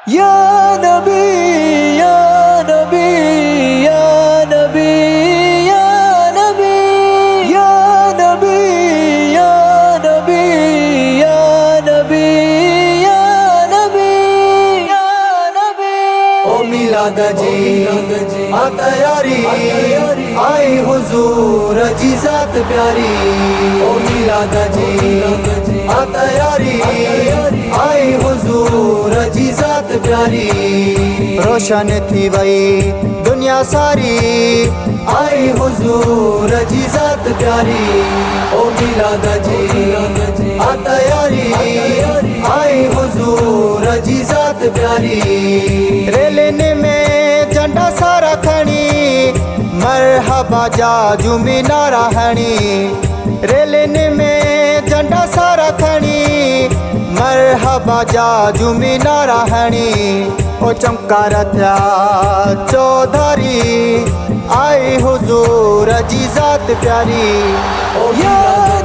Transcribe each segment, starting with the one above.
या नबी या नबी या नबी या नबी या नबी या नबी या नबी या नबी या नबी। ओ मिलाद जी आ तैयारी आई हुजूर जी ज़ात प्यारी। ओ मिलाद जी आ तैयारी आई हुजूर जी ज़ात प्यारी। रोशन थी वई दुनिया सारी आई हुजूर जी ज़ात प्यारी। ओ मिलाद जी आ तैयारी आई हुजूर जी ज़ात प्यारी। रेलने में झंडा सारा खणी मरहबा जा जुमी नारा हणी। रेलने में झंडा सारा खणी मरहबा जा जुमी नारा हणी। ओ चमकार थिया चौधारी आई हुजूर जी ज़ात प्यारी। ओ या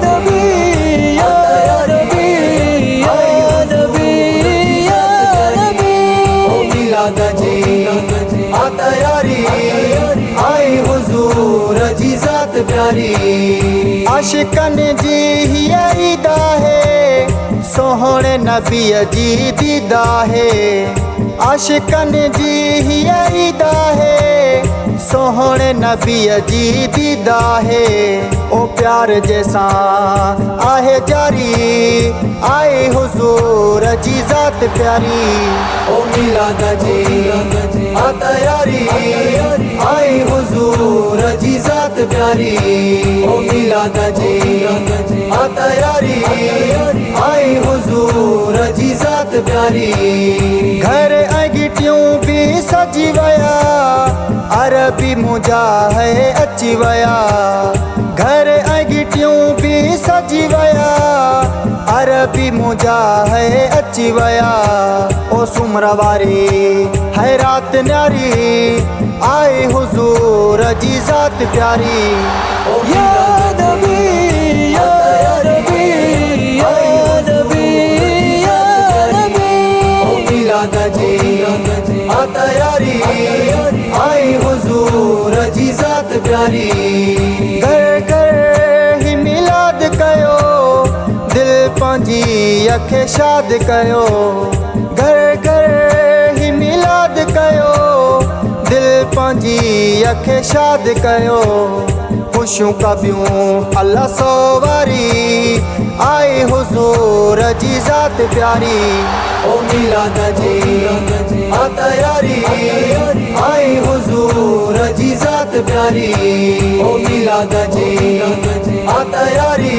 नबी या नबी या नबी या नबी। ओ मिलाद जी आ तैयारी आई हुजूर जी ज़ात प्यारी। आशिकन जी हिया ईद है सोहणे नबी जी दीदा है। आशिकन जी हिया ईद है सोहणे नबी जी दीदा है। ओ प्यार जैसा आहे जारी आए हुजूर जी ज़ात प्यारी। ओ मिलाद जी आ तैयारी आई हुजूर जी ज़ात प्यारी। ओ मिलाद जी आ तैयारी आई हुजूर जी ज़ात प्यारी। घर अगिटियूं भी सजी वया अरबी मुजा है अची वया। घर अगिटियूं भी सजी वया अरबी मुजा है अची वया। ओ सुमरवारी है रात न्यारी आए हुजूर जी ज़ात प्यारी। ओ या नबी या नबी या नबी या नबी। ओ मिलाद जी आ तैयारी आई हुजूर जी ज़ात प्यारी। घर घर ही मिलाद कयो दिल पंहिंजी अखे शाद कयो। घर घर ही मिलाद कयो दिल पंहिंजी अखे शाद कयो। खुशियूं कबियूं अल्लाह सोवारी आई हुजूर जी ज़ात प्यारी। ओ मिलाद जी आ तैयारी आई हुजूर जी ज़ात प्यारी। ओ मिलाद जी आ तैयारी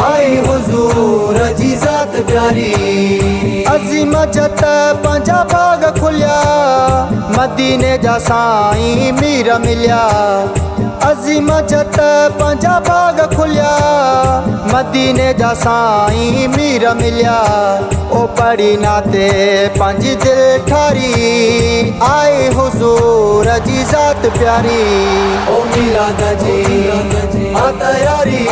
आई हुजूर जी ज़ात प्यारी। अज़ीम जत पंजा बाग खुलिया मदीने जा साईं मीर मिलिया। अज़ीम जत पंजा बाग खुलिया मदीने जा साईं मीर मिलिया। ओ पढ़ी नाते पंहिंजी दिल ठारी आए हुजूर जी ज़ात प्यारी। ओ मिलाद जी आ तैयारी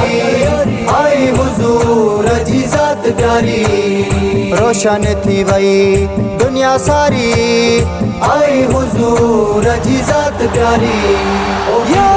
आई हुजूर जी ज़ात प्यारी। रोशन थी वई दुनिया सारी आई हुजूर जी ज़ात प्यारी। ओ या